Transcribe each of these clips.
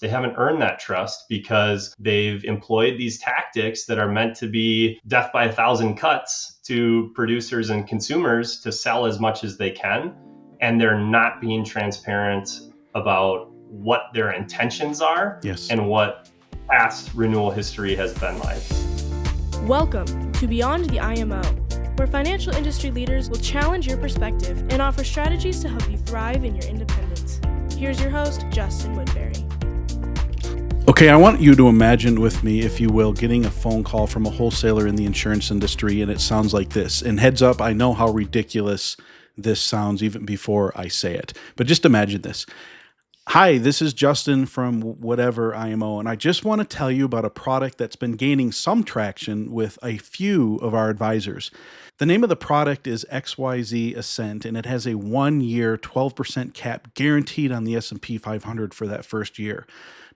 They haven't earned that trust because they've employed these tactics that are meant to be death by a thousand cuts to producers and consumers to sell as much as they can. And they're not being transparent about what their intentions are and what past renewal history has been like. Welcome to Beyond the IMO, where financial industry leaders will challenge your perspective and offer strategies to help you thrive in your independence. Here's your host, Justin Woodbury. Okay, I want you to imagine with me, if you will, getting a phone call from a wholesaler in the insurance industry, and it sounds like this. And heads up, I know how ridiculous this sounds even before I say it, but just imagine this. Hi, this is Justin from whatever IMO, and I just want to tell you about a product that's been gaining some traction with a few of our advisors. The name of the product is XYZ Ascent, and it has a 1-year 12% cap guaranteed on the S&P 500 for that first year.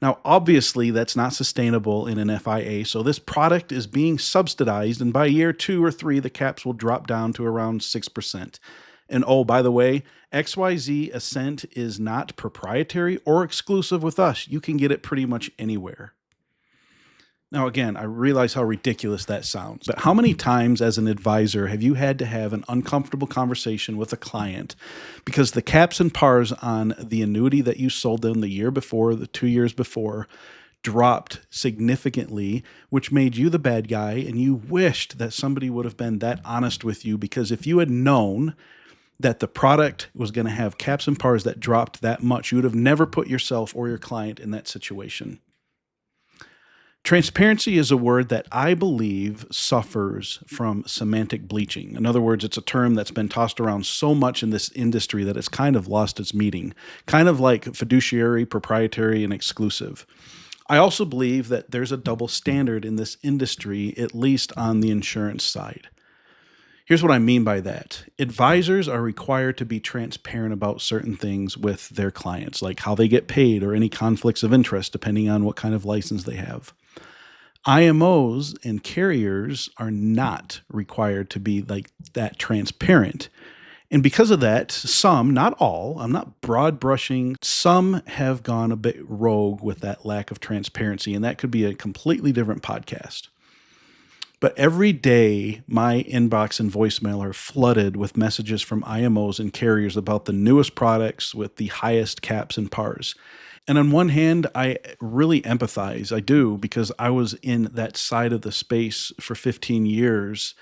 Now, obviously, that's not sustainable in an FIA, so this product is being subsidized, and by year 2 or 3, the caps will drop down to around 6%. And oh, by the way, XYZ Ascent is not proprietary or exclusive with us. You can get it pretty much anywhere. Now, again, I realize how ridiculous that sounds, but how many times as an advisor have you had to have an uncomfortable conversation with a client because the caps and pars on the annuity that you sold them the year before, the 2 years before, dropped significantly, which made you the bad guy, and you wished that somebody would have been that honest with you, because if you had known that the product was going to have caps and pars that dropped that much, you would have never put yourself or your client in that situation. Transparency is a word that I believe suffers from semantic bleaching. In other words, it's a term that's been tossed around so much in this industry that it's kind of lost its meaning, kind of like fiduciary, proprietary, and exclusive. I also believe that there's a double standard in this industry, at least on the insurance side. Here's what I mean by that. Advisors are required to be transparent about certain things with their clients, like how they get paid or any conflicts of interest, depending on what kind of license they have. IMOs and carriers are not required to be like that transparent. And because of that, some, not all, I'm not broad brushing, some have gone a bit rogue with that lack of transparency, and that could be a completely different podcast. But every day, my inbox and voicemail are flooded with messages from IMOs and carriers about the newest products with the highest caps and pars. And on one hand, I really empathize. I do, because I was in that side of the space for 15 years.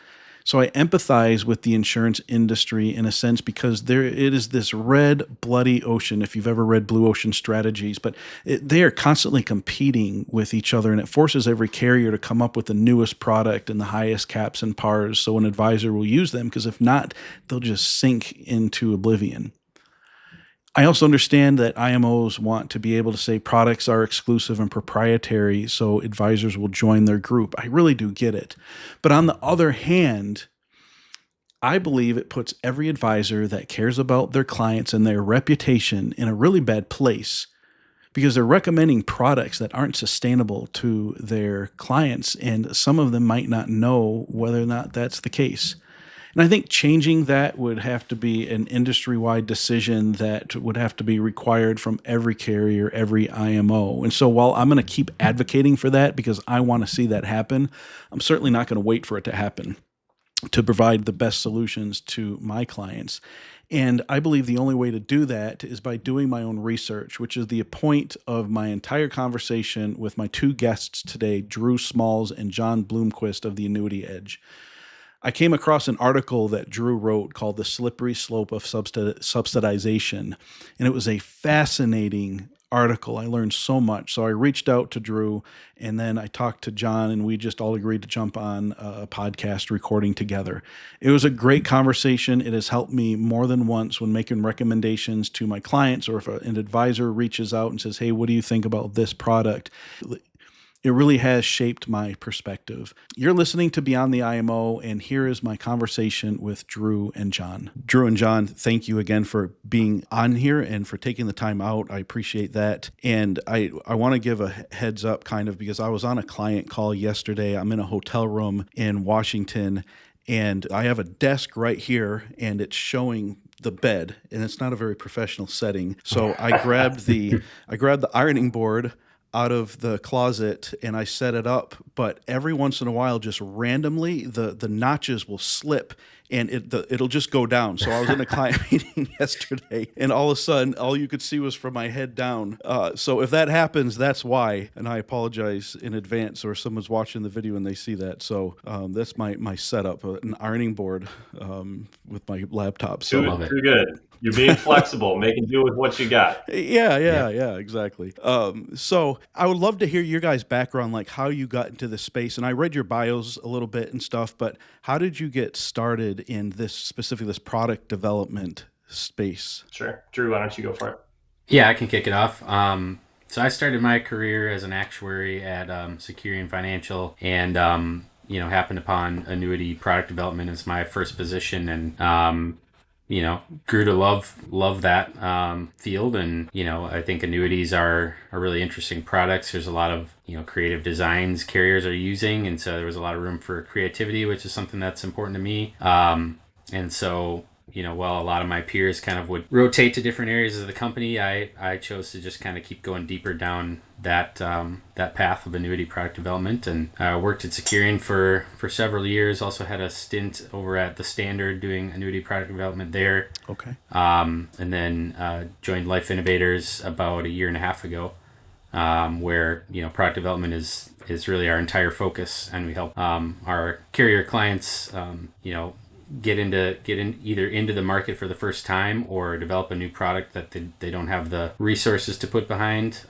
So I empathize with the insurance industry in a sense, because it is this red, bloody ocean, if you've ever read Blue Ocean Strategies, but they are constantly competing with each other, and it forces every carrier to come up with the newest product and the highest caps and pars so an advisor will use them, because if not, they'll just sink into oblivion. I also understand that IMOs want to be able to say products are exclusive and proprietary so advisors will join their group. I really do get it. But on the other hand, I believe it puts every advisor that cares about their clients and their reputation in a really bad place, because they're recommending products that aren't sustainable to their clients, and some of them might not know whether or not that's the case. And I think changing that would have to be an industry-wide decision that would have to be required from every carrier, every IMO. And so while I'm going to keep advocating for that because I want to see that happen, I'm certainly not going to wait for it to happen to provide the best solutions to my clients. And I believe the only way to do that is by doing my own research, which is the point of my entire conversation with my two guests today, Drew Schmalz and John Blomquist of the Annuity Edge. I came across an article that Drew wrote called The Slippery Slope of Subsidization, and it was a fascinating article. I learned so much. So I reached out to Drew, and then I talked to John, and we just all agreed to jump on a podcast recording together. It was a great conversation. It has helped me more than once when making recommendations to my clients, or if an advisor reaches out and says, hey, what do you think about this product? It really has shaped my perspective. You're listening to Beyond the IMO, and here is my conversation with Drew and John. Drew and John, thank you again for being on here and for taking the time out. I appreciate that. And I want to give a heads up kind of, because I was on a client call yesterday. I'm in a hotel room in Washington, and I have a desk right here, and it's showing the bed, and it's not a very professional setting. So I grabbed the ironing board. out of the closet and I set it up, but every once in a while, just randomly, the notches will slip and it'll just go down. So I was in a client meeting yesterday, and all of a sudden, all you could see was from my head down. So if that happens, that's why, and I apologize in advance, or if someone's watching the video and they see that. So that's my setup, an ironing board with my laptop. So Too good. You're being flexible, making do with what you got. Yeah, exactly. So I would love to hear your guys' background, like how you got into this space. And I read your bios a little bit and stuff, but how did you get started in this, specifically this product development space? Sure. Drew, why don't you go for it? Yeah, I can kick it off. So I started my career as an actuary at Securian Financial, and happened upon annuity product development as my first position, and grew to love that field. And I think annuities are really interesting products. There's a lot of creative designs carriers are using, and so there was a lot of room for creativity, which is something that's important to me. And so while a lot of my peers kind of would rotate to different areas of the company, I chose to just kind of keep going deeper down that path of annuity product development, and worked at Securian for several years. Also had a stint over at the Standard doing annuity product development there. Okay. And then joined Life Innovators about a year and a half ago, where product development is really our entire focus, and we help our carrier clients get either into the market for the first time or develop a new product that they don't have the resources to put behind.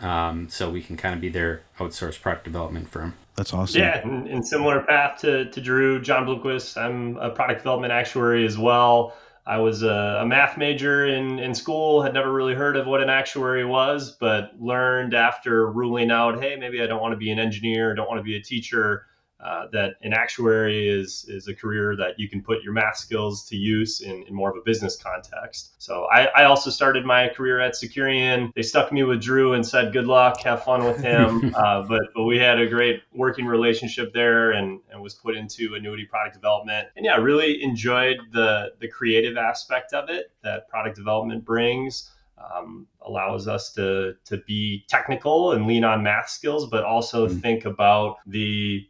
So we can kind of be their outsourced product development firm. That's awesome. Yeah, in similar path to Drew, John Blomquist. I'm a product development actuary as well. I was a math major in school, had never really heard of what an actuary was, but learned after ruling out, hey, maybe I don't want to be an engineer, don't want to be a teacher, that an actuary is a career that you can put your math skills to use in more of a business context. So I also started my career at Securian. They stuck me with Drew and said, good luck, have fun with him. But we had a great working relationship there, and was put into annuity product development. And yeah, really enjoyed the creative aspect of it that product development brings. Allows us to be technical and lean on math skills, but also think about the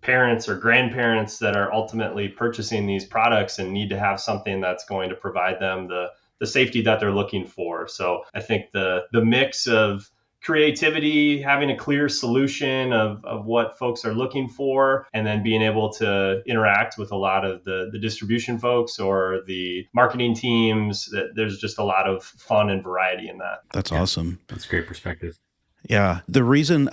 parents or grandparents that are ultimately purchasing these products and need to have something that's going to provide them the safety that they're looking for. So I think the mix of creativity, having a clear solution of what folks are looking for, and then being able to interact with a lot of the distribution folks or the marketing teams, there's just a lot of fun and variety in that. That's awesome. That's a great perspective. Yeah. The reason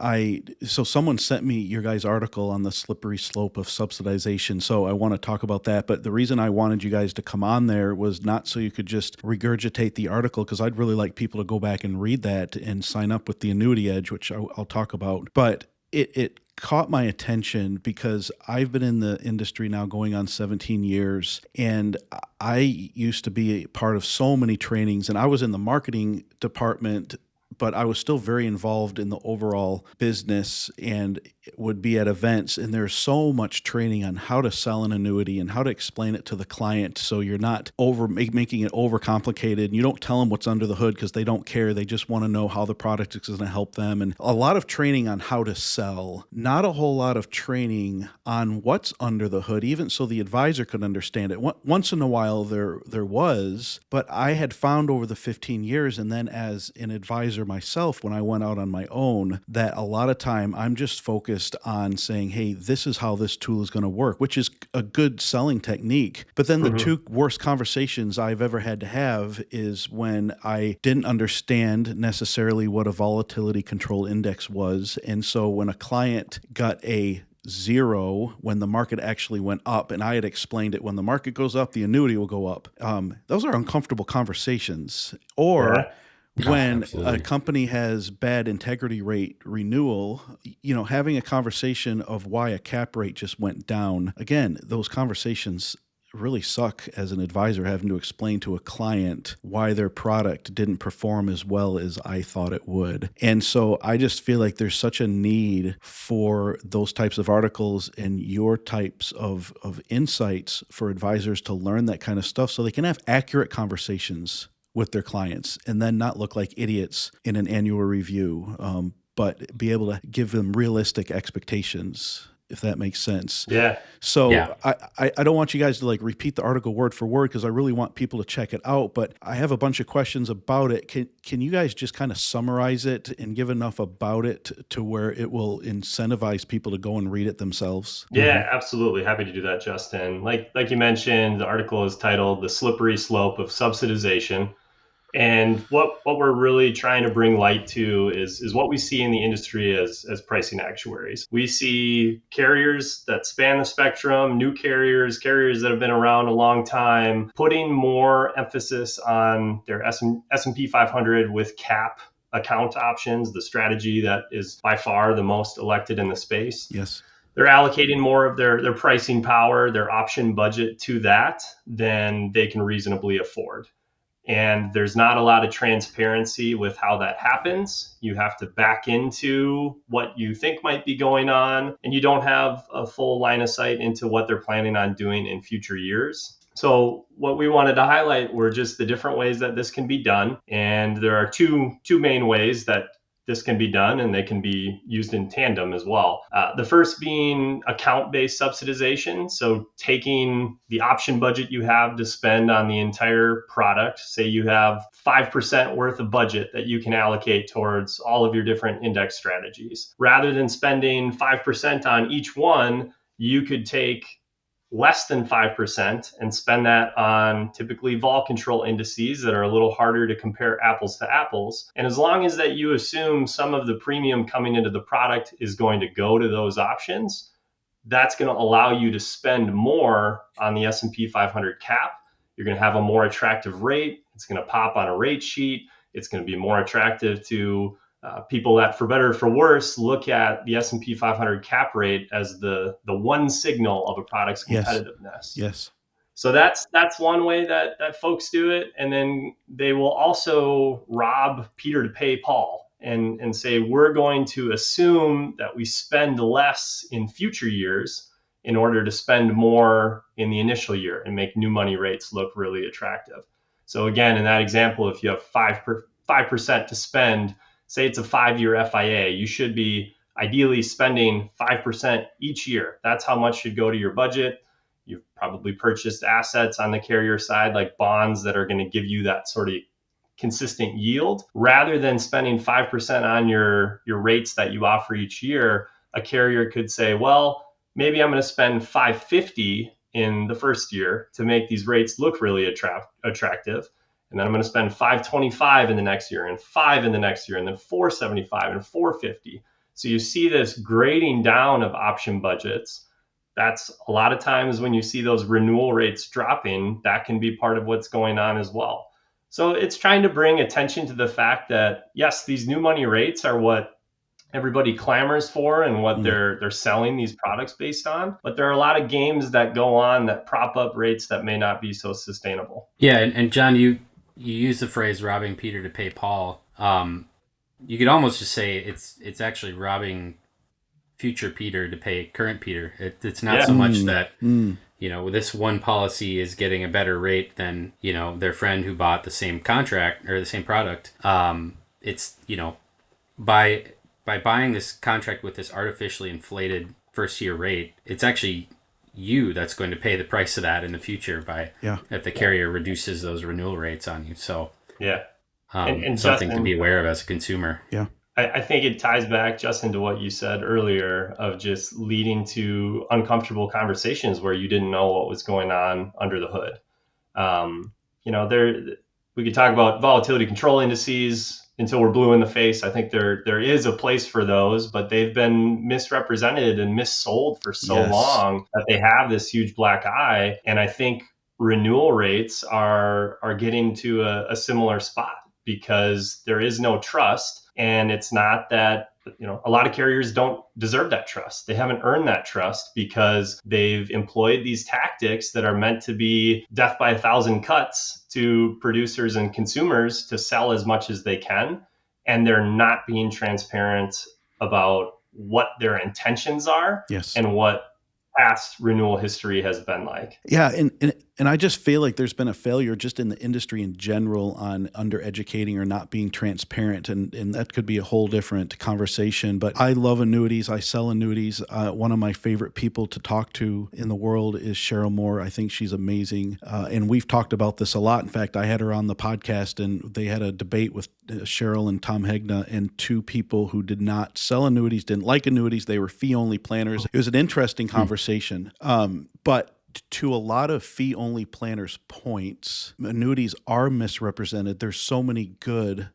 so someone sent me your guys' article on the slippery slope of subsidization. So I want to talk about that. But the reason I wanted you guys to come on there was not so you could just regurgitate the article, because I'd really like people to go back and read that and sign up with the Annuity Edge, which I'll talk about. But it caught my attention because I've been in the industry now going on 17 years, and I used to be a part of so many trainings, and I was in the marketing department, but I was still very involved in the overall business and would be at events. And there's so much training on how to sell an annuity and how to explain it to the client, so you're not making it overcomplicated. And you don't tell them what's under the hood, because they don't care. They just want to know how the product is going to help them. And a lot of training on how to sell, not a whole lot of training on what's under the hood, even so the advisor could understand it. Once in a while there was, but I had found over the 15 years, and then as an advisor myself, when I went out on my own, that a lot of time I'm just focused on saying, hey, this is how this tool is going to work, which is a good selling technique. But then the two worst conversations I've ever had to have is when I didn't understand necessarily what a volatility control index was. And so when a client got a 0 when the market actually went up, and I had explained it, when the market goes up, the annuity will go up. Those are uncomfortable conversations. Or when a company has bad integrity rate renewal, having a conversation of why a cap rate just went down. Again, those conversations really suck as an advisor, having to explain to a client why their product didn't perform as well as I thought it would. And so I just feel like there's such a need for those types of articles and your types of insights for advisors to learn that kind of stuff, so they can have accurate conversations with their clients and then not look like idiots in an annual review. but be able to give them realistic expectations, if that makes sense. Yeah. So Yeah. I don't want you guys to like repeat the article word for word because I really want people to check it out, but I have a bunch of questions about it. Can you guys just kind of summarize it and give enough about it to where it will incentivize people to go and read it themselves? Yeah, absolutely. Happy to do that, Justin. Like you mentioned, the article is titled "The Slippery Slope of Subsidization." And what we're really trying to bring light to is what we see in the industry as pricing actuaries. We see carriers that span the spectrum, new carriers that have been around a long time, putting more emphasis on their S&P 500 with cap account options, the strategy that is by far the most elected in the space. Yes. They're allocating more of their pricing power, their option budget to that than they can reasonably afford. And there's not a lot of transparency with how that happens. You have to back into what you think might be going on, and you don't have a full line of sight into what they're planning on doing in future years. So what we wanted to highlight were just the different ways that this can be done. And there are two main ways that this can be done, and they can be used in tandem as well. The first being account-based subsidization. So taking the option budget you have to spend on the entire product, say you have 5% worth of budget that you can allocate towards all of your different index strategies. Rather than spending 5% on each one, you could take less than 5% and spend that on typically vol control indices that are a little harder to compare apples to apples. And as long as that you assume some of the premium coming into the product is going to go to those options, that's going to allow you to spend more on the S&P 500 cap. You're going to have a more attractive rate. It's going to pop on a rate sheet. It's going to be more attractive to people that, for better or for worse, look at the S&P 500 cap rate as the one signal of a product's competitiveness. Yes. So that's one way that folks do it. And then they will also rob Peter to pay Paul and say, we're going to assume that we spend less in future years in order to spend more in the initial year and make new money rates look really attractive. So again, in that example, if you have 5% to spend, say it's a 5-year FIA, you should be ideally spending 5% each year. That's how much should go to your budget. You've probably purchased assets on the carrier side, like bonds that are going to give you that sort of consistent yield. Rather than spending 5% on your rates that you offer each year, a carrier could say, well, maybe I'm going to spend $550 in the first year to make these rates look really attractive. And then I'm going to spend $525 in the next year, and $5 in the next year, and then $475 and $450. So you see this grading down of option budgets. That's a lot of times when you see those renewal rates dropping, that can be part of what's going on as well. So it's trying to bring attention to the fact that, yes, these new money rates are what everybody clamors for and what they're selling these products based on. But there are a lot of games that go on that prop up rates that may not be so sustainable. Yeah, and John, you use the phrase robbing Peter to pay Paul. You could almost just say it's actually robbing future Peter to pay current Peter. It's not so much that, this one policy is getting a better rate than, their friend who bought the same contract or the same product. It's, by buying this contract with this artificially inflated first year rate, it's actually you that's going to pay the price of that in the future if the carrier reduces those renewal rates on you. So and something Justin, to be aware of as a consumer. Yeah. I think it ties back, Justin, to what you said earlier of just leading to uncomfortable conversations where you didn't know what was going on under the hood. We could talk about volatility control indices until we're blue in the face. I think there is a place for those, but they've been misrepresented and missold for so long that they have this huge black eye. And I think renewal rates are getting to a similar spot because there is no trust. And it's not that, a lot of carriers don't deserve that trust. They haven't earned that trust because they've employed these tactics that are meant to be death by 1,000 cuts to producers and consumers to sell as much as they can. And they're not being transparent about what their intentions are and what past renewal history has been like. Yeah. And And I just feel like there's been a failure just in the industry in general on undereducating or not being transparent. And that could be a whole different conversation. But I love annuities. I sell annuities. One of my favorite people to talk to in the world is Cheryl Moore. I think she's amazing. And we've talked about this a lot. In fact, I had her on the podcast and they had a debate with Cheryl and Tom Hegna, and two people who did not sell annuities, didn't like annuities. They were fee-only planners. It was an interesting conversation. But to a lot of fee-only planners' points, annuities are misrepresented. There's so many good,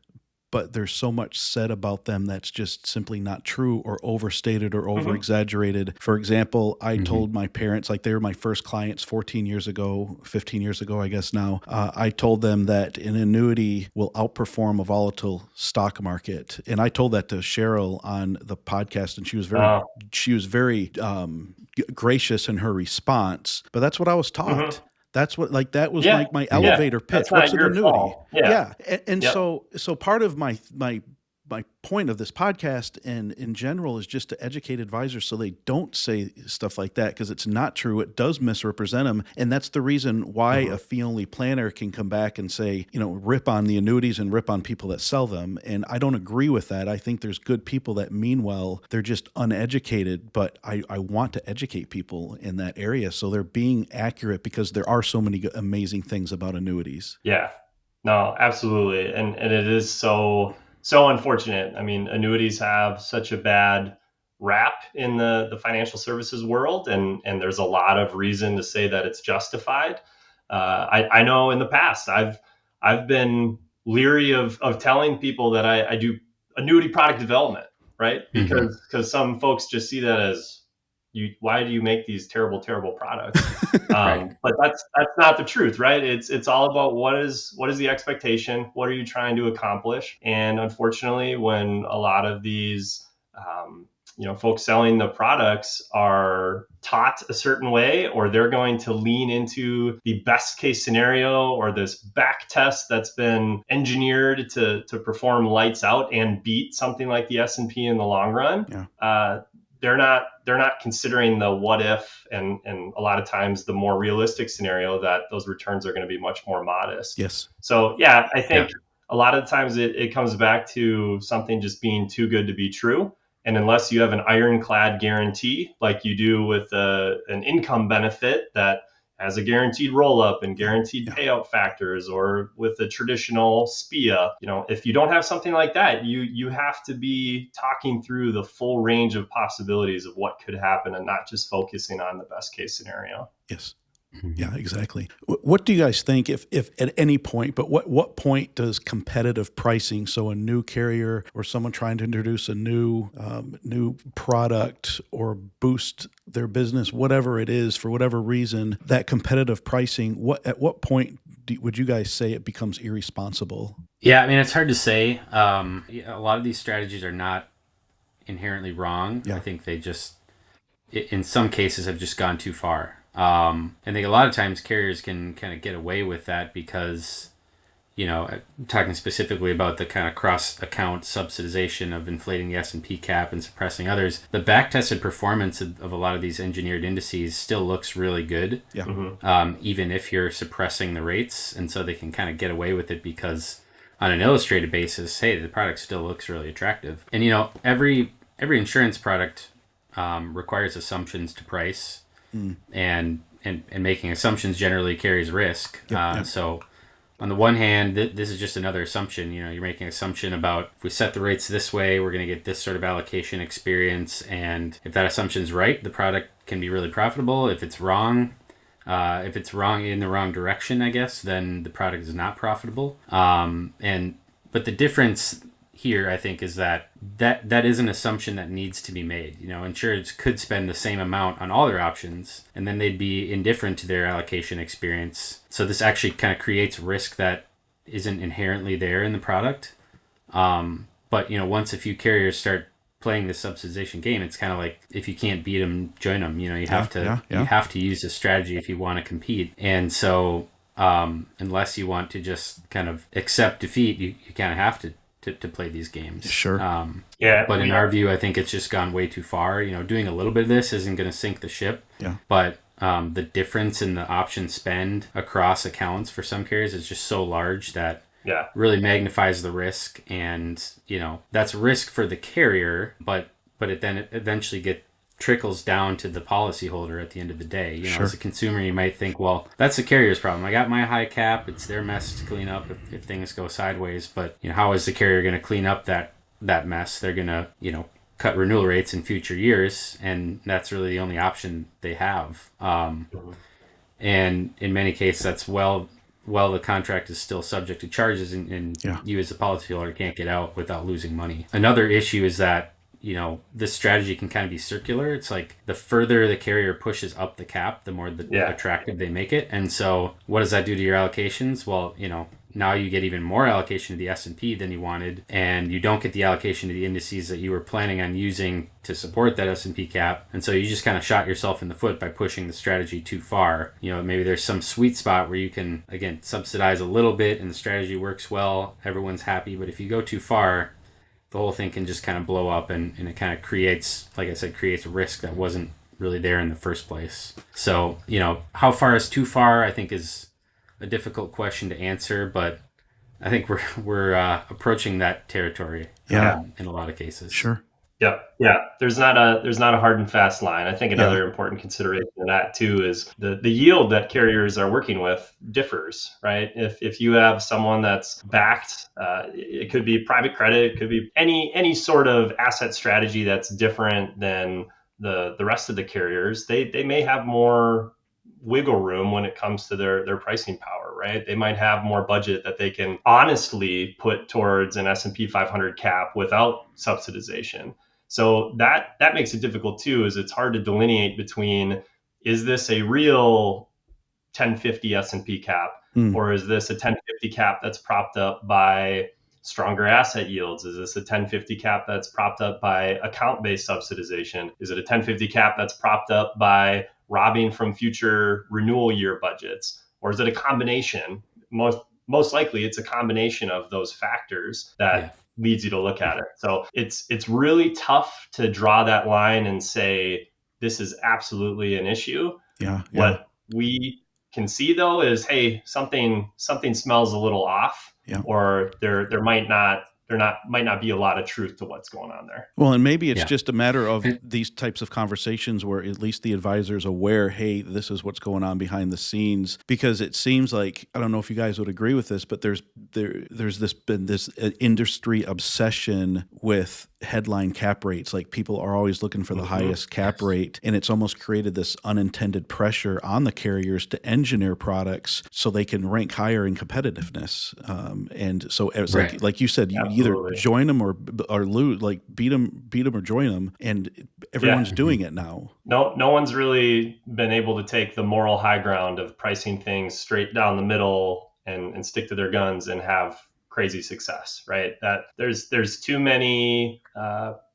but there's so much said about them that's just simply not true or overstated or over-exaggerated. For example, I told my parents, like they were my first clients 15 years ago, I guess now, I told them that an annuity will outperform a volatile stock market. And I told that to Cheryl on the podcast, and she was very gracious in her response, but that's what I was taught. That's what, like, that was like my elevator pitch. What's an annuity? Fault. Yeah. And so part of my point of this podcast and in general is just to educate advisors so they don't say stuff like that, because it's not true. It does misrepresent them. And that's the reason why a fee-only planner can come back and say, rip on the annuities and rip on people that sell them. And I don't agree with that. I think there's good people that mean well. They're just uneducated, but I want to educate people in that area so they're being accurate, because there are so many amazing things about annuities. Yeah, no, absolutely. And it is so unfortunate. I mean, annuities have such a bad rap in the financial services world, and there's a lot of reason to say that it's justified. I know in the past I've been leery of telling people that I do annuity product development, right? Because some folks just see that as, why do you make these terrible products? But that's not the truth, right? It's all about what is the expectation? What are you trying to accomplish? And unfortunately, when a lot of these, folks selling the products are taught a certain way, or they're going to lean into the best case scenario or this back test that's been engineered to perform lights out and beat something like the S&P in the long run. They're not considering the what if and a lot of times the more realistic scenario that those returns are going to be much more modest. Yes. So I think a lot of times it comes back to something just being too good to be true. And unless you have an ironclad guarantee, like you do with an income benefit that has a guaranteed roll-up and guaranteed payout factors, or with a traditional SPIA, if you don't have something like that, you have to be talking through the full range of possibilities of what could happen and not just focusing on the best case scenario. Yes. Yeah, exactly. What do you guys think, if at any point, but what point does competitive pricing, so a new carrier or someone trying to introduce a new product or boost their business, whatever it is, for whatever reason, that competitive pricing, at what point would you guys say it becomes irresponsible? Yeah, I mean, it's hard to say. A lot of these strategies are not inherently wrong. I think they just, in some cases, have just gone too far. I think a lot of times carriers can kind of get away with that because, talking specifically about the kind of cross-account subsidization of inflating the S&P cap and suppressing others, the back-tested performance of a lot of these engineered indices still looks really good, even if you're suppressing the rates. And so they can kind of get away with it because on an illustrated basis, hey, the product still looks really attractive. And, every insurance product requires assumptions to price. And making assumptions generally carries risk. So on the one hand, this is just another assumption. You're making an assumption about, if we set the rates this way, we're going to get this sort of allocation experience. And if that assumption is right, the product can be really profitable. If it's wrong in the wrong direction, I guess, then the product is not profitable. But the difference here, I think, is that is an assumption that needs to be made. Insurers could spend the same amount on all their options, and then they'd be indifferent to their allocation experience. So this actually kind of creates risk that isn't inherently there in the product. But once a few carriers start playing the subsidization game, it's kind of like, if you can't beat them, join them. You have to use this strategy if you want to compete. And so unless you want to just kind of accept defeat, you kind of have to play these games. Sure. But in our view, I think it's just gone way too far. Doing a little bit of this isn't going to sink the ship. Yeah. But the difference in the option spend across accounts for some carriers is just so large that Yeah. really magnifies the risk. And, that's risk for the carrier, but it then eventually trickles down to the policyholder at the end of the day. Sure. As a consumer, you might think, well, that's the carrier's problem. I got my high cap. It's their mess to clean up if things go sideways. But, how is the carrier going to clean up that mess? They're going to, cut renewal rates in future years, and that's really the only option they have. And in many cases, that's the contract is still subject to charges, and you as a policyholder can't get out without losing money. Another issue is that this strategy can kind of be circular. It's like the further the carrier pushes up the cap, the more attractive they make it. And so what does that do to your allocations? Well, now you get even more allocation to the S&P than you wanted, and you don't get the allocation to the indices that you were planning on using to support that S&P cap. And so you just kind of shot yourself in the foot by pushing the strategy too far. Maybe there's some sweet spot where you can, again, subsidize a little bit and the strategy works well, everyone's happy. But if you go too far, the whole thing can just kind of blow up, and it kind of creates, like I said, creates risk that wasn't really there in the first place. So, how far is too far, I think, is a difficult question to answer, but I think we're approaching that territory in a lot of cases. Sure. Yeah. There's not a hard and fast line. I think another important consideration in that too is the yield that carriers are working with differs, right? If you have someone that's backed, it could be private credit, it could be any sort of asset strategy that's different than the rest of the carriers. They may have more wiggle room when it comes to their pricing power, right? They might have more budget that they can honestly put towards an S&P 500 cap without subsidization. So that makes it difficult too, is it's hard to delineate between, is this a real 1050 S&P cap, or is this a 1050 cap that's propped up by stronger asset yields? Is this a 1050 cap that's propped up by account-based subsidization? Is it a 1050 cap that's propped up by robbing from future renewal year budgets? Or is it a combination? Most likely it's a combination of those factors that leads you to look at it. So it's really tough to draw that line and say, this is absolutely an issue. What we can see though is, hey, something smells a little off, or there might not be a lot of truth to what's going on there. Well, and maybe it's just a matter of these types of conversations where at least the advisor's aware, hey, this is what's going on behind the scenes. Because it seems like, I don't know if you guys would agree with this, but there's been this industry obsession with headline cap rates. Like people are always looking for the highest cap rate, and it's almost created this unintended pressure on the carriers to engineer products so they can rank higher in competitiveness. And so it's like you said, you either join them or lose, like beat them or join them, and everyone's doing it now. No one's really been able to take the moral high ground of pricing things straight down the middle and stick to their guns and have crazy success, right? That there's too many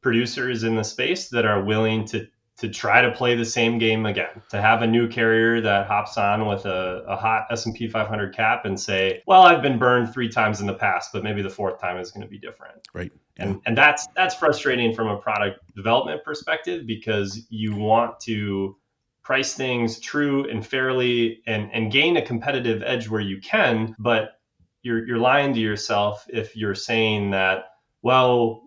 producers in the space that are willing to try to play the same game again, to have a new carrier that hops on with a hot S&P 500 cap and say, well, I've been burned 3 times in the past, but maybe the 4th time is going to be different. Right. And that's frustrating from a product development perspective, because you want to price things true and fairly and gain a competitive edge where you can, but you're lying to yourself if you're saying that, well,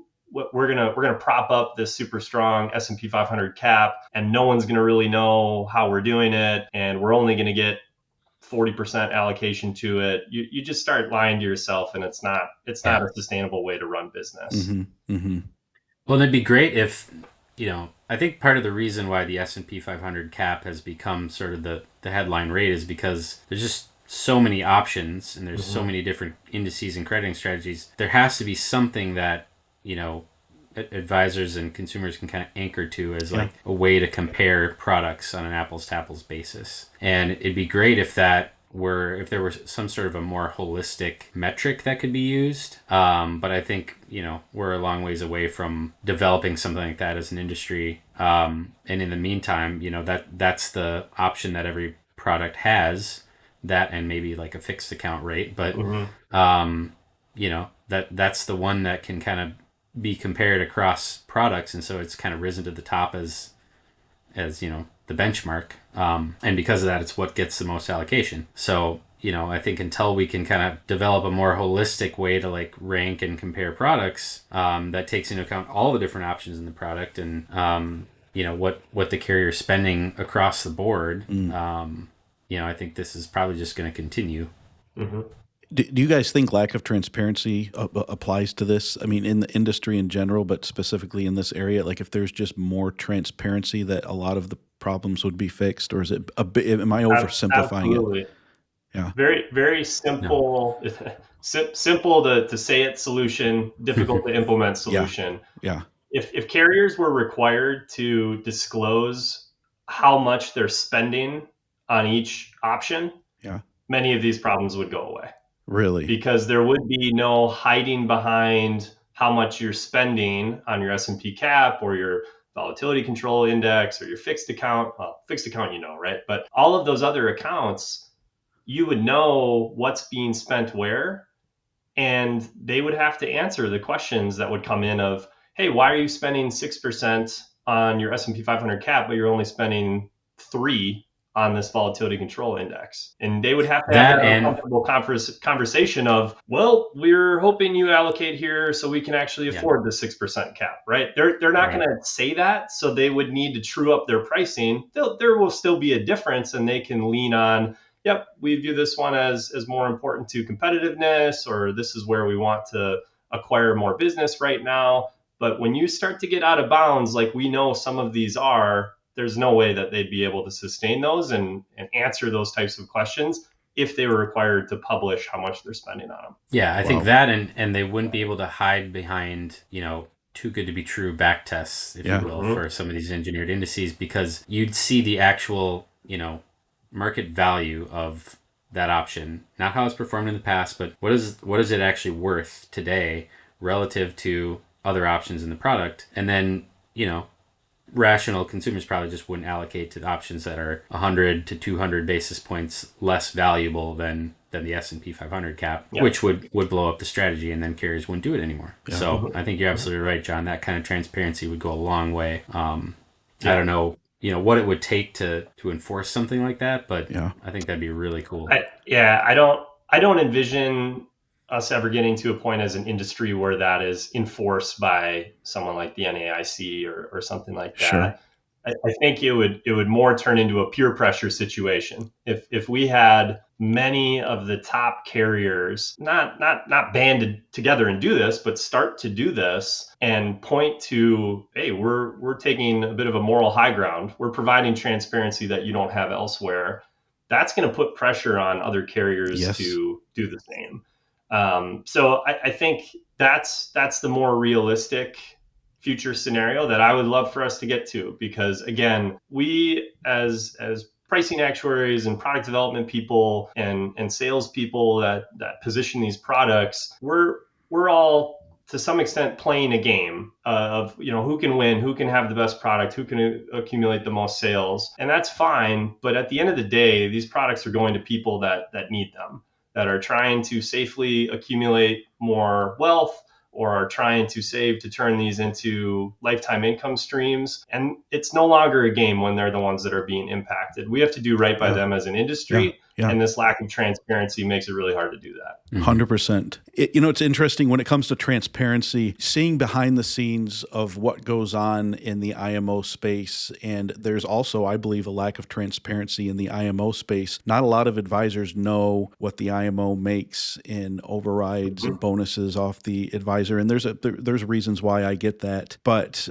we're gonna prop up this super strong S&P 500 cap, and no one's gonna really know how we're doing it, and we're only gonna get 40% allocation to it. You just start lying to yourself, and it's not a sustainable way to run business. Well, it'd be great if, I think part of the reason why the S&P 500 cap has become sort of the headline rate is because there's just so many options, and there's so many different indices and crediting strategies. There has to be something that advisors and consumers can kind of anchor to as like a way to compare products on an apples to apples basis. And it'd be great if there were some sort of a more holistic metric that could be used. But I think, we're a long ways away from developing something like that as an industry. And in the meantime, that's the option that every product has, that and maybe like a fixed account rate. But, that's the one that can kind of be compared across products. And so it's kind of risen to the top as the benchmark. And because of that, it's what gets the most allocation. So, I think until we can kind of develop a more holistic way to like rank and compare products, that takes into account all the different options in the product and, what the carrier is spending across the board, I think this is probably just going to continue. Mm-hmm. Do you guys think lack of transparency applies to this? I mean, in the industry in general, but specifically in this area, like if there's just more transparency that a lot of the problems would be fixed, or is it a bit, am I oversimplifying Absolutely. it? Yeah. Very, very simple, simple to say it solution, difficult to implement solution. Yeah. If carriers were required to disclose how much they're spending on each option, many of these problems would go away. Really? Because there would be no hiding behind how much you're spending on your S&P cap or your volatility control index or your fixed account. Well, fixed account, right? But all of those other accounts, you would know what's being spent where, and they would have to answer the questions that would come in of, hey, why are you spending 6% on your S&P 500 cap, but you're only spending 3% on this volatility control index? And they would have to have that uncomfortable conversation of, well, we're hoping you allocate here so we can actually afford the 6% cap, right? They're not going to say that, so they would need to true up their pricing. There will still be a difference, and they can lean on, yep, we view this one as more important to competitiveness, or this is where we want to acquire more business right now. But when you start to get out of bounds, like we know some of these are, there's no way that they'd be able to sustain those and answer those types of questions if they were required to publish how much they're spending on them. Yeah, I think that and they wouldn't be able to hide behind, too good to be true back tests, if you will, for some of these engineered indices, because you'd see the actual, market value of that option, not how it's performed in the past, but what is it actually worth today relative to other options in the product. And then, rational consumers probably just wouldn't allocate to options that are 100 to 200 basis points less valuable than the S&P 500 cap, which would blow up the strategy, and then carriers wouldn't do it anymore. So I think you're absolutely right, John. That kind of transparency would go a long way. I don't know, what it would take to enforce something like that, but I think that'd be really cool. I don't envision us ever getting to a point as an industry where that is enforced by someone like the NAIC or something like that. Sure. I think it would more turn into a peer pressure situation if we had many of the top carriers not banded together and do this, but start to do this and point to, hey, we're taking a bit of a moral high ground. We're providing transparency that you don't have elsewhere. That's going to put pressure on other carriers to do the same. So I think that's the more realistic future scenario that I would love for us to get to, because again, we as pricing actuaries and product development people and sales people that position these products, we're all to some extent playing a game of, who can win, who can have the best product, who can accumulate the most sales. And that's fine. But at the end of the day, these products are going to people that need them, that are trying to safely accumulate more wealth or are trying to save to turn these into lifetime income streams. And it's no longer a game when they're the ones that are being impacted. We have to do right by them as an industry. And this lack of transparency makes it really hard to do that. 100%. It's interesting when it comes to transparency, seeing behind the scenes of what goes on in the IMO space. And there's also, I believe, a lack of transparency in the IMO space. Not a lot of advisors know what the IMO makes in overrides and bonuses off the advisor. And there's reasons why I get that. But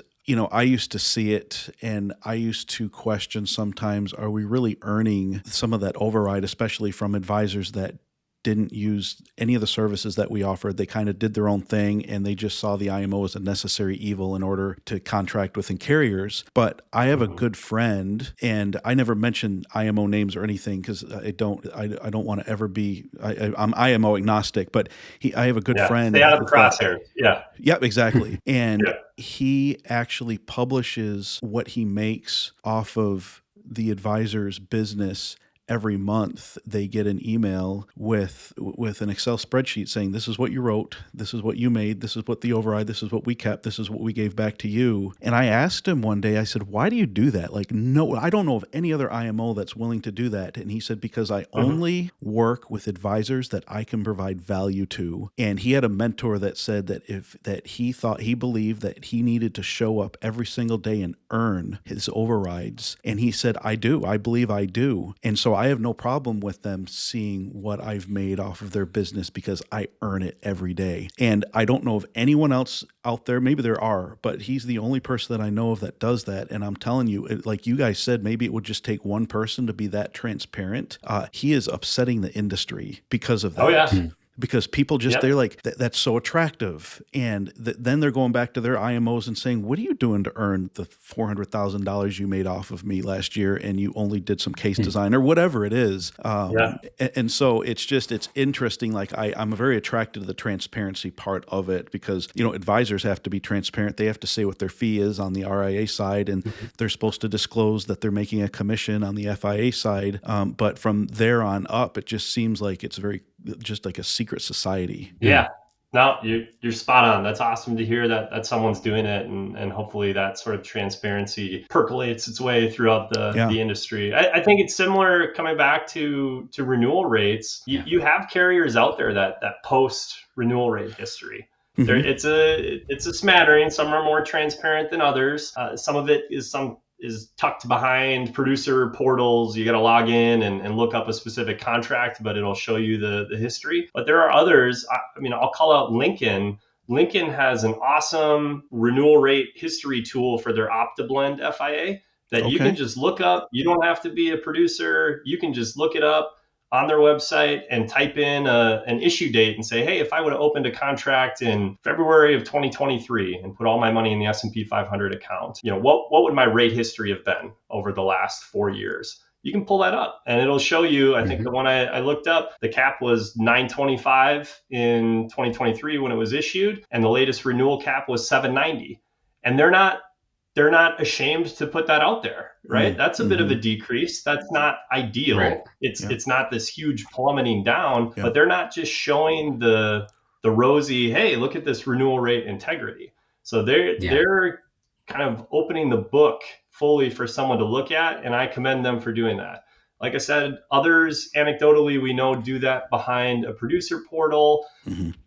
I used to see it and I used to question sometimes, are we really earning some of that override, especially from advisors that didn't use any of the services that we offered? They kind of did their own thing and they just saw the IMO as a necessary evil in order to contract with carriers. But I have a good friend, and I never mention IMO names or anything because I don't want to ever be, I'm IMO agnostic, but I have a good friend. Stay out of the crosshairs. Yeah, exactly. And he actually publishes what he makes off of the advisor's business every month they get an email with an Excel spreadsheet saying, this is what you wrote, this is what you made, this is what the override, this is what we kept, this is what we gave back to you. And I asked him one day, I said, why do you do that? Like, no, I don't know of any other IMO that's willing to do that. And he said, because I only work with advisors that I can provide value to. And he had a mentor that said that he believed that he needed to show up every single day and earn his overrides. And he said, I believe I do. And so I have no problem with them seeing what I've made off of their business because I earn it every day. And I don't know of anyone else out there. Maybe there are, but he's the only person that I know of that does that. And I'm telling you, like you guys said, maybe it would just take one person to be that transparent. He is upsetting the industry because of that. Oh, yeah. Because people just, they're like, that's so attractive. And then they're going back to their IMOs and saying, what are you doing to earn the $400,000 you made off of me last year and you only did some case design or whatever it is? And so it's interesting. Like I'm very attracted to the transparency part of it because, advisors have to be transparent. They have to say what their fee is on the RIA side, and they're supposed to disclose that they're making a commission on the FIA side. But from there on up, it just seems like it's just like a secret society. Yeah. No, you're spot on. That's awesome to hear that someone's doing it, and hopefully that sort of transparency percolates its way throughout the industry. I think it's similar coming back to renewal rates. You have carriers out there that post renewal rate history. It's a smattering. Some are more transparent than others. Some of it is tucked behind producer portals. You got to log in and look up a specific contract, but it'll show you the history. But there are others. I'll call out Lincoln. Lincoln has an awesome renewal rate history tool for their OptiBlend FIA that you can just look up. You don't have to be a producer. You can just look it up on their website and type in an issue date and say, hey, if I would have opened a contract in February of 2023 and put all my money in the S&P 500 account, what would my rate history have been over the last 4 years? You can pull that up and it'll show you. I think the one I looked up, the cap was 925 in 2023 when it was issued, and the latest renewal cap was 790. And they're not ashamed to put that out there, right? That's a bit of a decrease. That's not ideal. Right. It's not this huge plummeting down, but they're not just showing the rosy, hey, look at this renewal rate integrity. So they're kind of opening the book fully for someone to look at, and I commend them for doing that. Like I said, others anecdotally we know do that behind a producer portal.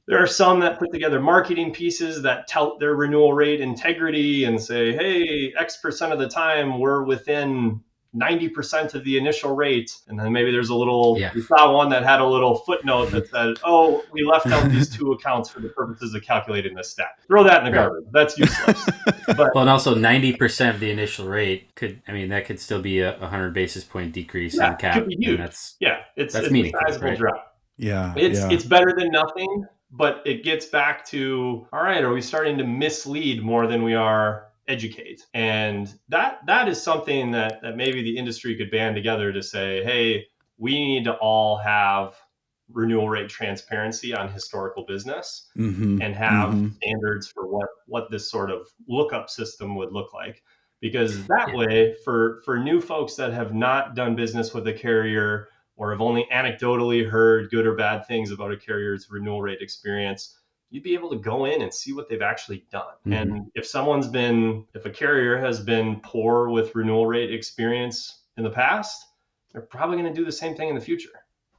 There are some that put together marketing pieces that tout their renewal rate integrity and say, hey, X% of the time we're within 90% of the initial rate. And then maybe there's we saw one that had a little footnote that said, oh, we left out these two accounts for the purposes of calculating this stat. Throw that in the garbage. That's useless. Well, and also 90% of the initial rate that could still be a 100 basis point decrease in the cap. Could be huge. It's a sizable drop. It's better than nothing, but it gets back to, all right, are we starting to mislead more than we are educate? And that is something that maybe the industry could band together to say, hey, we need to all have renewal rate transparency on historical business and have standards for what this sort of lookup system would look like. Because that way, for new folks that have not done business with a carrier or have only anecdotally heard good or bad things about a carrier's renewal rate experience, you'd be able to go in and see what they've actually done. And if a carrier has been poor with renewal rate experience in the past, they're probably going to do the same thing in the future.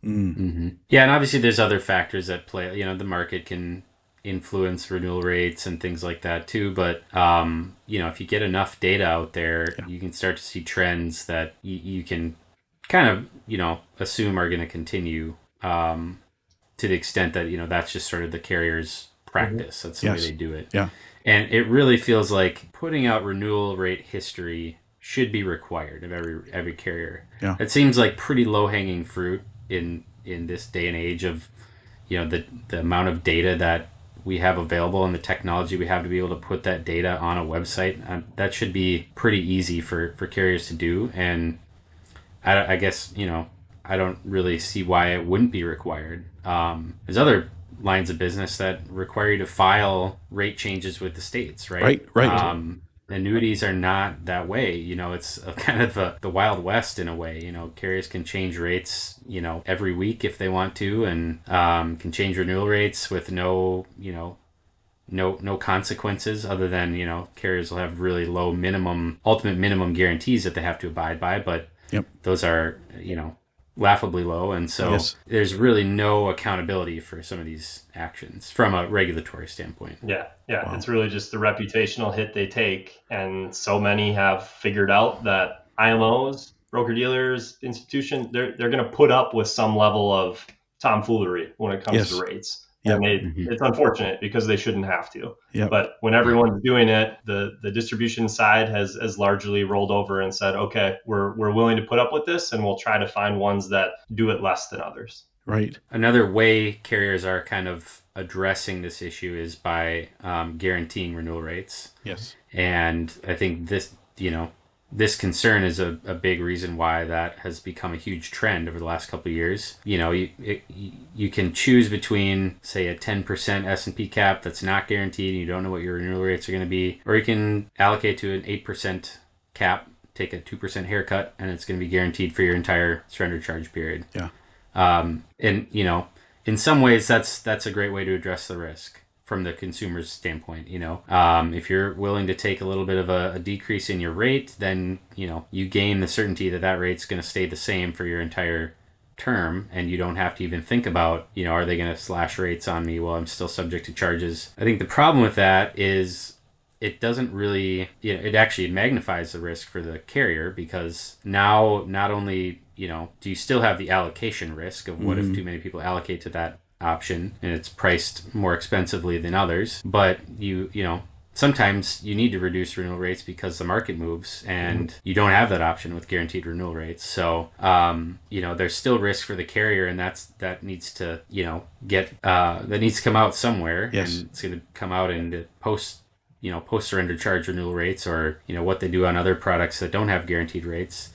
Yeah, and obviously there's other factors at play. The market can influence renewal rates and things like that too. But if you get enough data out there, you can start to see trends that you can kind of assume are going to continue. To the extent that, that's just sort of the carrier's practice. That's the way they do it. Yeah. And it really feels like putting out renewal rate history should be required of every carrier. Yeah. It seems like pretty low-hanging fruit in this day and age of, the amount of data that we have available and the technology we have to be able to put that data on a website. That should be pretty easy for carriers to do. And I guess, I don't really see why it wouldn't be required. There's other lines of business that require you to file rate changes with the states, right? Right. annuities are not that way. It's kind of the Wild West in a way. Carriers can change rates, every week if they want to, and can change renewal rates with no consequences other than, carriers will have really low ultimate minimum guarantees that they have to abide by, but Yep. those are, laughably low. And so Yes. there's really no accountability for some of these actions from a regulatory standpoint. Yeah. Wow. It's really just the reputational hit they take. And so many have figured out that IMOs, broker dealers, institutions, they're going to put up with some level of tomfoolery when it comes Yes. to rates. Yep. And it's unfortunate because they shouldn't have to. Yep. But when everyone's doing it, the distribution side has largely rolled over and said, okay, we're willing to put up with this, and we'll try to find ones that do it less than others. Right. Another way carriers are kind of addressing this issue is by guaranteeing renewal rates. Yes. And I think this concern is a big reason why that has become a huge trend over the last couple of years. You can choose between, say, a 10% S&P cap that's not guaranteed and you don't know what your renewal rates are going to be, or you can allocate to an 8% cap, take a 2% haircut, and it's going to be guaranteed for your entire surrender charge period. Yeah. And in some ways that's a great way to address the risk from the consumer's standpoint. If you're willing to take a little bit of a decrease in your rate, then you gain the certainty that rate's going to stay the same for your entire term, and you don't have to even think about, are they going to slash rates on me while I'm still subject to charges. I think the problem with that is it doesn't really, it actually magnifies the risk for the carrier, because now not only do you still have the allocation risk of what if too many people allocate to that option and it's priced more expensively than others, but sometimes you need to reduce renewal rates because the market moves and you don't have that option with guaranteed renewal rates. So there's still risk for the carrier, and that needs to that needs to come out somewhere. Yes. And it's going to come out in the post-surrender charge renewal rates, or what they do on other products that don't have guaranteed rates.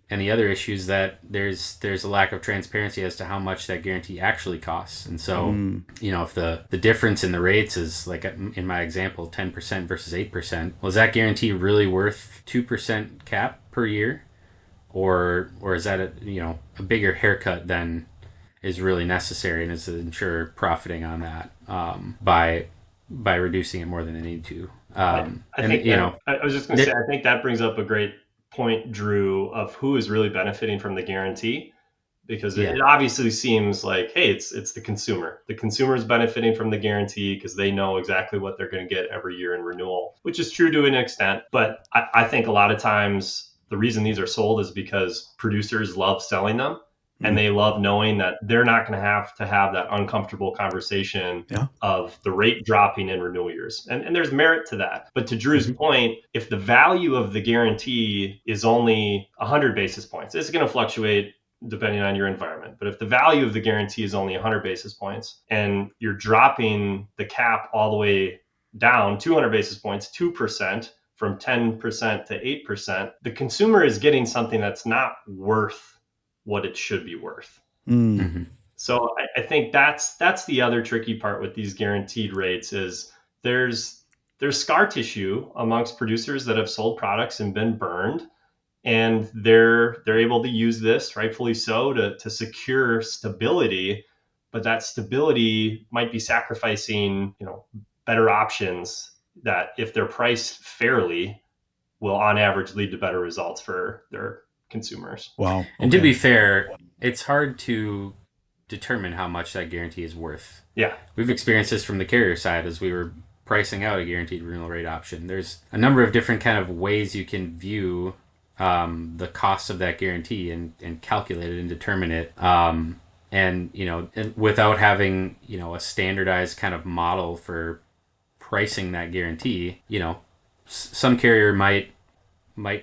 And the other issue is that there's a lack of transparency as to how much that guarantee actually costs. And so, if the difference in the rates is, like in my example, 10% versus 8%, well, is that guarantee really worth 2% cap per year? Or is that a bigger haircut than is really necessary, and is the insurer profiting on that by reducing it more than they need to? I was just going to say, I think that brings up a great point, Drew, of who is really benefiting from the guarantee, because it obviously seems like, hey, it's the consumer. The consumer is benefiting from the guarantee because they know exactly what they're going to get every year in renewal, which is true to an extent. But I think a lot of times the reason these are sold is because producers love selling them. And they love knowing that they're not going to have that uncomfortable conversation of the rate dropping in renewal years. And there's merit to that. But to Drew's point, if the value of the guarantee is only 100 basis points, it's going to fluctuate depending on your environment. But if the value of the guarantee is only 100 basis points and you're dropping the cap all the way down 200 basis points, 2%, from 10% to 8%, the consumer is getting something that's not worth what it should be worth. So I think that's the other tricky part with these guaranteed rates is there's scar tissue amongst producers that have sold products and been burned, and they're able to use this, rightfully so, to secure stability, but that stability might be sacrificing better options that, if they're priced fairly, will on average lead to better results for their consumers. Wow. Okay. And to be fair, it's hard to determine how much that guarantee is worth. Yeah. We've experienced this from the carrier side as we were pricing out a guaranteed renewal rate option. There's a number of different kind of ways you can view the cost of that guarantee and calculate it and determine it. And without having, a standardized kind of model for pricing that guarantee, some carrier might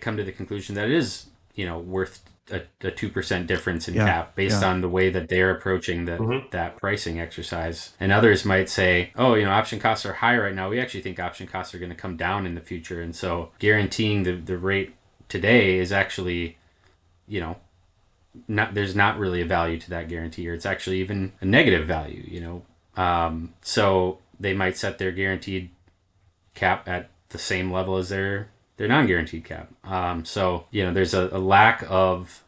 come to the conclusion that it is worth a 2% difference in cap based on the way that they're approaching that pricing exercise. And others might say, option costs are high right now. We actually think option costs are going to come down in the future. And so guaranteeing the rate today is actually, there's not really a value to that guarantee, or it's actually even a negative value, So they might set their guaranteed cap at the same level as their non-guaranteed cap. So there's a lack of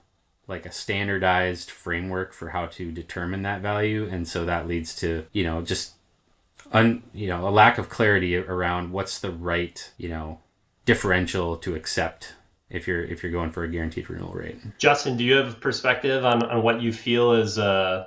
like a standardized framework for how to determine that value, and so that leads to just a lack of clarity around what's the right differential to accept if you're going for a guaranteed renewal rate. Justin, do you have perspective on what you feel is an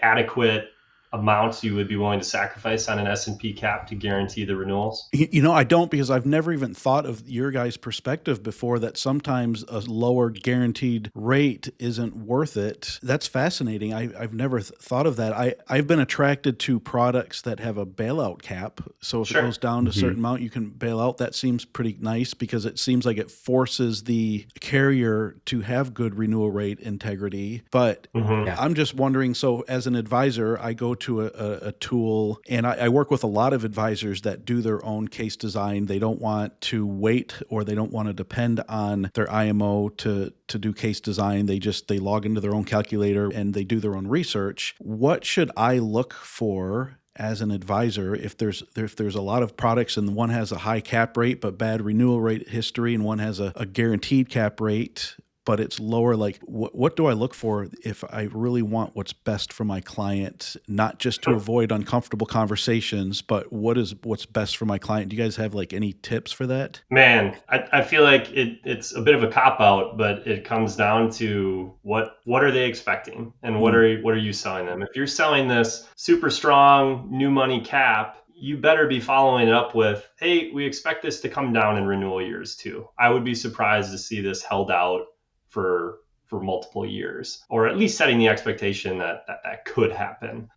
adequate amount you would be willing to sacrifice on an S&P cap to guarantee the renewals? I don't, because I've never even thought of your guys' perspective before, that sometimes a lower guaranteed rate isn't worth it. That's fascinating. I've never thought of that. I've been attracted to products that have a bailout cap. So if it goes down to a certain amount, you can bail out. That seems pretty nice because it seems like it forces the carrier to have good renewal rate integrity. But I'm just wondering, so as an advisor, I go to a tool, and I work with a lot of advisors that do their own case design. They don't want to wait, or they don't want to depend on their IMO to do case design. They log into their own calculator and they do their own research. What should I look for as an advisor if there's a lot of products and one has a high cap rate but bad renewal rate history, and one has a guaranteed cap rate but it's lower? Like, what do I look for if I really want what's best for my client, not just to avoid uncomfortable conversations, but what's best for my client? Do you guys have like any tips for that? Man, I feel like it's a bit of a cop-out, but it comes down to what are they expecting, and what are you selling them? If you're selling this super strong new money cap, you better be following it up with, hey, we expect this to come down in renewal years too. I would be surprised to see this held out for multiple years, or at least setting the expectation that could happen.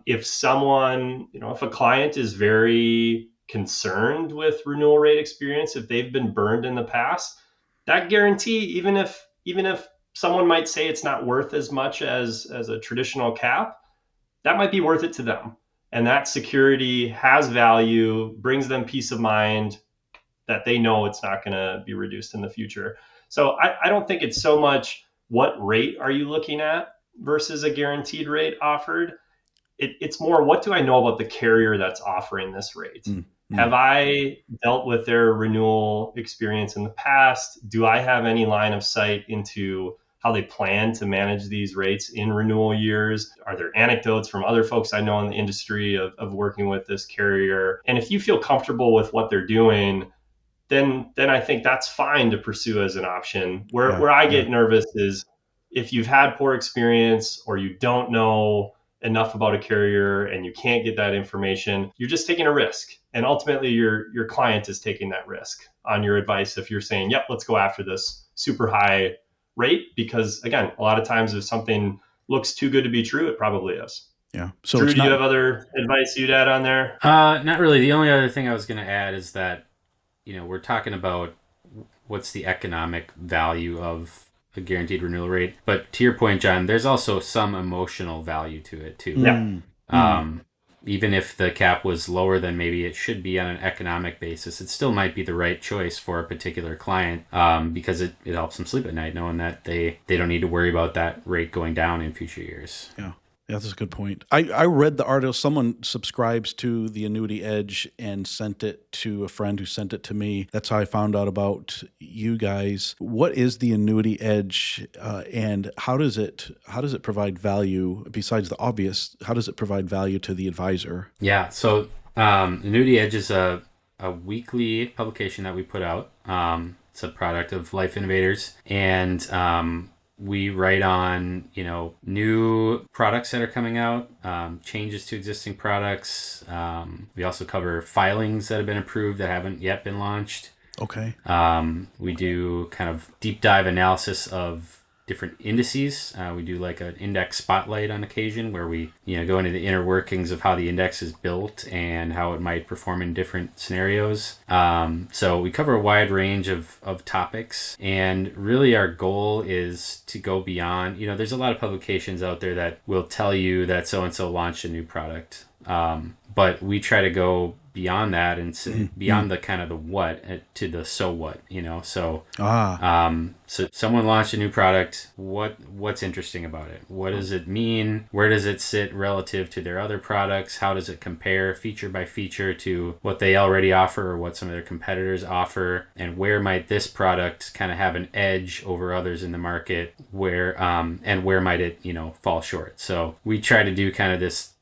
If someone, if a client is very concerned with renewal rate experience, if they've been burned in the past, that guarantee, even if someone might say it's not worth as much as a traditional cap, that might be worth it to them. And that security has value, brings them peace of mind that they know it's not going to be reduced in the future. So I don't think it's so much what rate are you looking at versus a guaranteed rate offered. It's more, what do I know about the carrier that's offering this rate? Have I dealt with their renewal experience in the past? Do I have any line of sight into how they plan to manage these rates in renewal years? Are there anecdotes from other folks I know in the industry of working with this carrier? And if you feel comfortable with what they're doing, then I think that's fine to pursue as an option. Where I get nervous is if you've had poor experience, or you don't know enough about a carrier and you can't get that information, you're just taking a risk. And ultimately your client is taking that risk on your advice if you're saying, yep, let's go after this super high rate, because again, a lot of times if something looks too good to be true, it probably is. Yeah. So Drew, do you have other advice you'd add on there? Not really. The only other thing I was going to add is that, we're talking about what's the economic value of a guaranteed renewal rate. But to your point, John, there's also some emotional value to it too. Yeah. Even if the cap was lower than maybe it should be on an economic basis, it still might be the right choice for a particular client, because it helps them sleep at night knowing that they don't need to worry about that rate going down in future years. Yeah. Yeah, that's a good point. I read the article. Someone subscribes to the Annuity Edge and sent it to a friend who sent it to me. That's how I found out about you guys. What is the Annuity Edge, and how does it provide value besides the obvious? How does it provide value to the advisor? Yeah, so Annuity Edge is a weekly publication that we put out. It's a product of Life Innovators, and we write on, new products that are coming out, changes to existing products. We also cover filings that have been approved that haven't yet been launched. Okay. We do kind of deep dive analysis of different indices. We do like an index spotlight on occasion where we, go into the inner workings of how the index is built and how it might perform in different scenarios. So we cover a wide range of topics, and really our goal is to go beyond, there's a lot of publications out there that will tell you that so-and-so launched a new product. But we try to go beyond that and beyond the kind of the what to the so what, So, so someone launched a new product. What's interesting about it? What does it mean? Where does it sit relative to their other products? How does it compare feature by feature to what they already offer or what some of their competitors offer? And where might this product kind of have an edge over others in the market? And where might it, fall short? So we try to do kind of this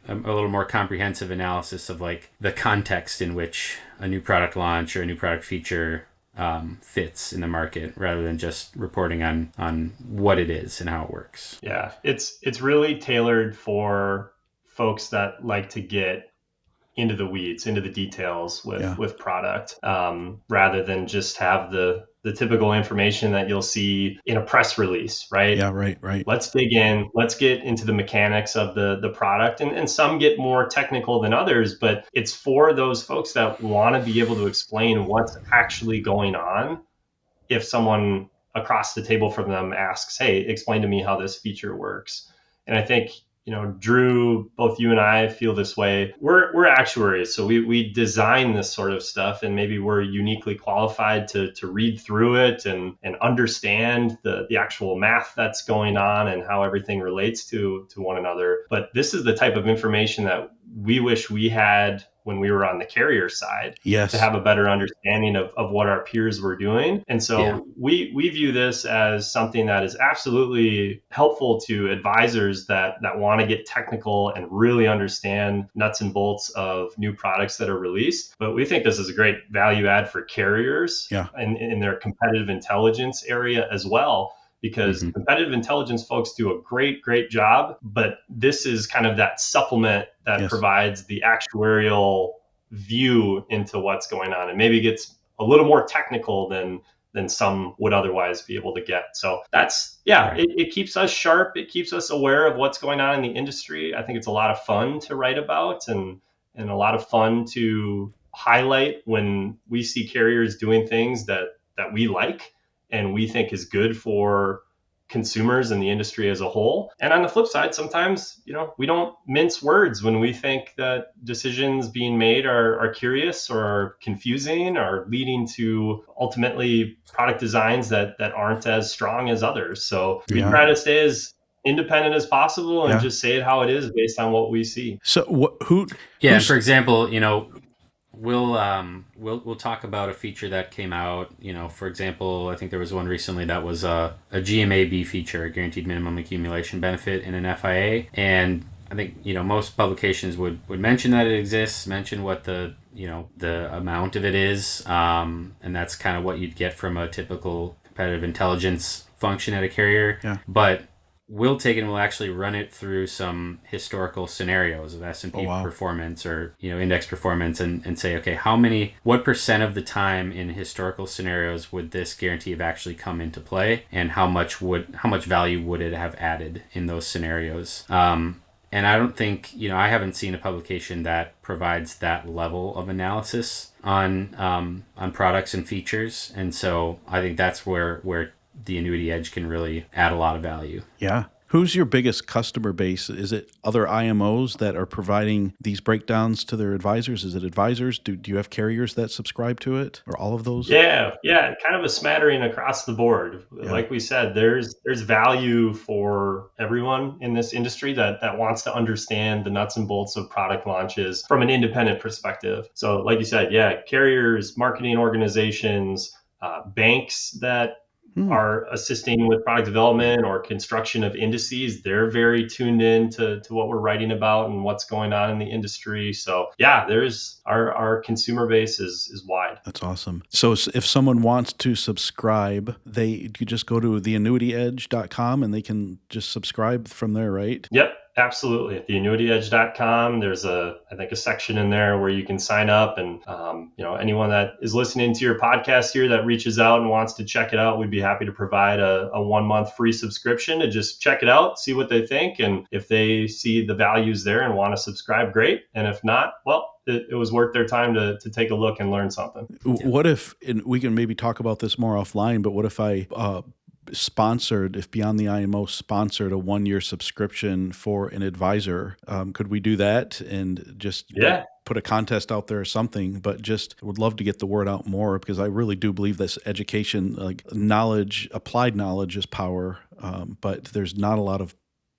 a little more comprehensive analysis of like the context in which a new product launch or a new product feature fits in the market, rather than just reporting on what it is and how it works. Yeah, it's really tailored for folks that like to get into the weeds, into the details with product, rather than just have the typical information that you'll see in a press release, right? Yeah, right. Let's dig in. Let's get into the mechanics of the product. And some get more technical than others, but it's for those folks that want to be able to explain what's actually going on. If someone across the table from them asks, hey, explain to me how this feature works. And I think, Drew, both you and I feel this way. We're actuaries, so we design this sort of stuff, and maybe we're uniquely qualified to read through it and understand the actual math that's going on and how everything relates to one another. But this is the type of information that we wish we had when we were on the carrier side, yes, to have a better understanding of what our peers were doing. And so we view this as something that is absolutely helpful to advisors that want to get technical and really understand nuts and bolts of new products that are released. But we think this is a great value add for carriers in their competitive intelligence area as well, because competitive intelligence folks do a great job, but this is kind of that supplement that provides the actuarial view into what's going on, and maybe gets a little more technical than some would otherwise be able to get. So that's, it keeps us sharp. It keeps us aware of what's going on in the industry. I think it's a lot of fun to write about and a lot of fun to highlight when we see carriers doing things that we like and we think is good for consumers and the industry as a whole. And on the flip side, sometimes, we don't mince words when we think that decisions being made are curious or are confusing or leading to ultimately product designs that aren't as strong as others. So we try to stay as independent as possible and just say it how it is based on what we see. So for example, we'll talk about a feature that came out. For example, I think there was one recently that was a GMAB feature, a guaranteed minimum accumulation benefit in an FIA. And I think, most publications would mention that it exists, mention what the amount of it is. And that's kind of what you'd get from a typical competitive intelligence function at a carrier. Yeah. But we'll take it and we'll actually run it through some historical scenarios of S&P performance or index performance and say, okay, what % of the time in historical scenarios would this guarantee have actually come into play, and how much value would it have added in those scenarios? And I don't think, I haven't seen a publication that provides that level of analysis on products and features, and so I think that's where the Annuity Edge can really add a lot of value. Yeah. Who's your biggest customer base? Is it other IMOs that are providing these breakdowns to their advisors? Is it advisors? Do you have carriers that subscribe to it, or all of those? Yeah, kind of a smattering across the board. Yeah. Like we said, there's value for everyone in this industry that wants to understand the nuts and bolts of product launches from an independent perspective. So like you said, carriers, marketing organizations, banks that are assisting with product development or construction of indices. They're very tuned in to what we're writing about and what's going on in the industry. So there's our consumer base is wide. That's awesome. So if someone wants to subscribe, you just go to theannuityedge.com and they can just subscribe from there, right? Yep. Absolutely. At theannuityedge.com, there's a section in there where you can sign up, and anyone that is listening to your podcast here that reaches out and wants to check it out, we'd be happy to provide a 1-month free subscription to just check it out, see what they think, and if they see the values there and want to subscribe, great. And if not, well, it was worth their time to take a look and learn something. What if, and we can maybe talk about this more offline, but what if I if Beyond the IMO sponsored a 1-year subscription for an advisor, could we do that and just put a contest out there or something, but just would love to get the word out more, because I really do believe this education, like knowledge, applied knowledge is power. But there's not a lot of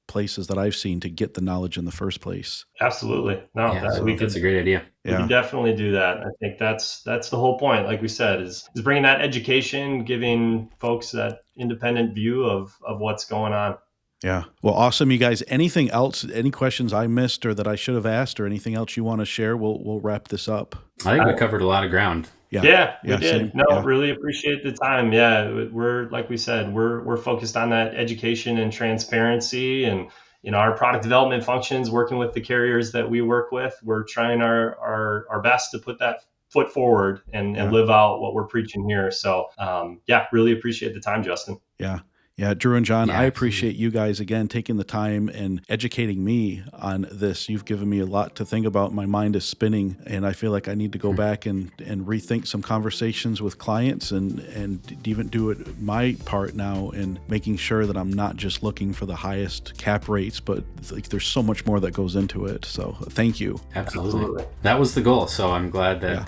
places that I've seen to get the knowledge in the first place. Absolutely. No, that's a great idea. We can definitely do that. I think that's the whole point, like we said, is bringing that education, giving folks that independent view of what's going on. Yeah. Well, awesome, you guys. Anything else, any questions I missed or that I should have asked, or anything else you want to share? We'll wrap this up. I think we covered a lot of ground. Yeah, we did. Really appreciate the time. Yeah, we're, like we said, we're focused on that education and transparency, and our product development functions, working with the carriers that we work with. We're trying our best to put that foot forward and live out what we're preaching here. So really appreciate the time, Justin. Yeah, Drew and John, I appreciate you guys again taking the time and educating me on this. You've given me a lot to think about. My mind is spinning, and I feel like I need to go back and rethink some conversations with clients and even do it my part now in making sure that I'm not just looking for the highest cap rates, but like there's so much more that goes into it. So thank you. Absolutely. That was the goal. So I'm glad that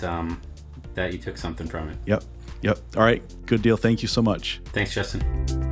that you took something from it. Yep. All right. Good deal. Thank you so much. Thanks, Justin.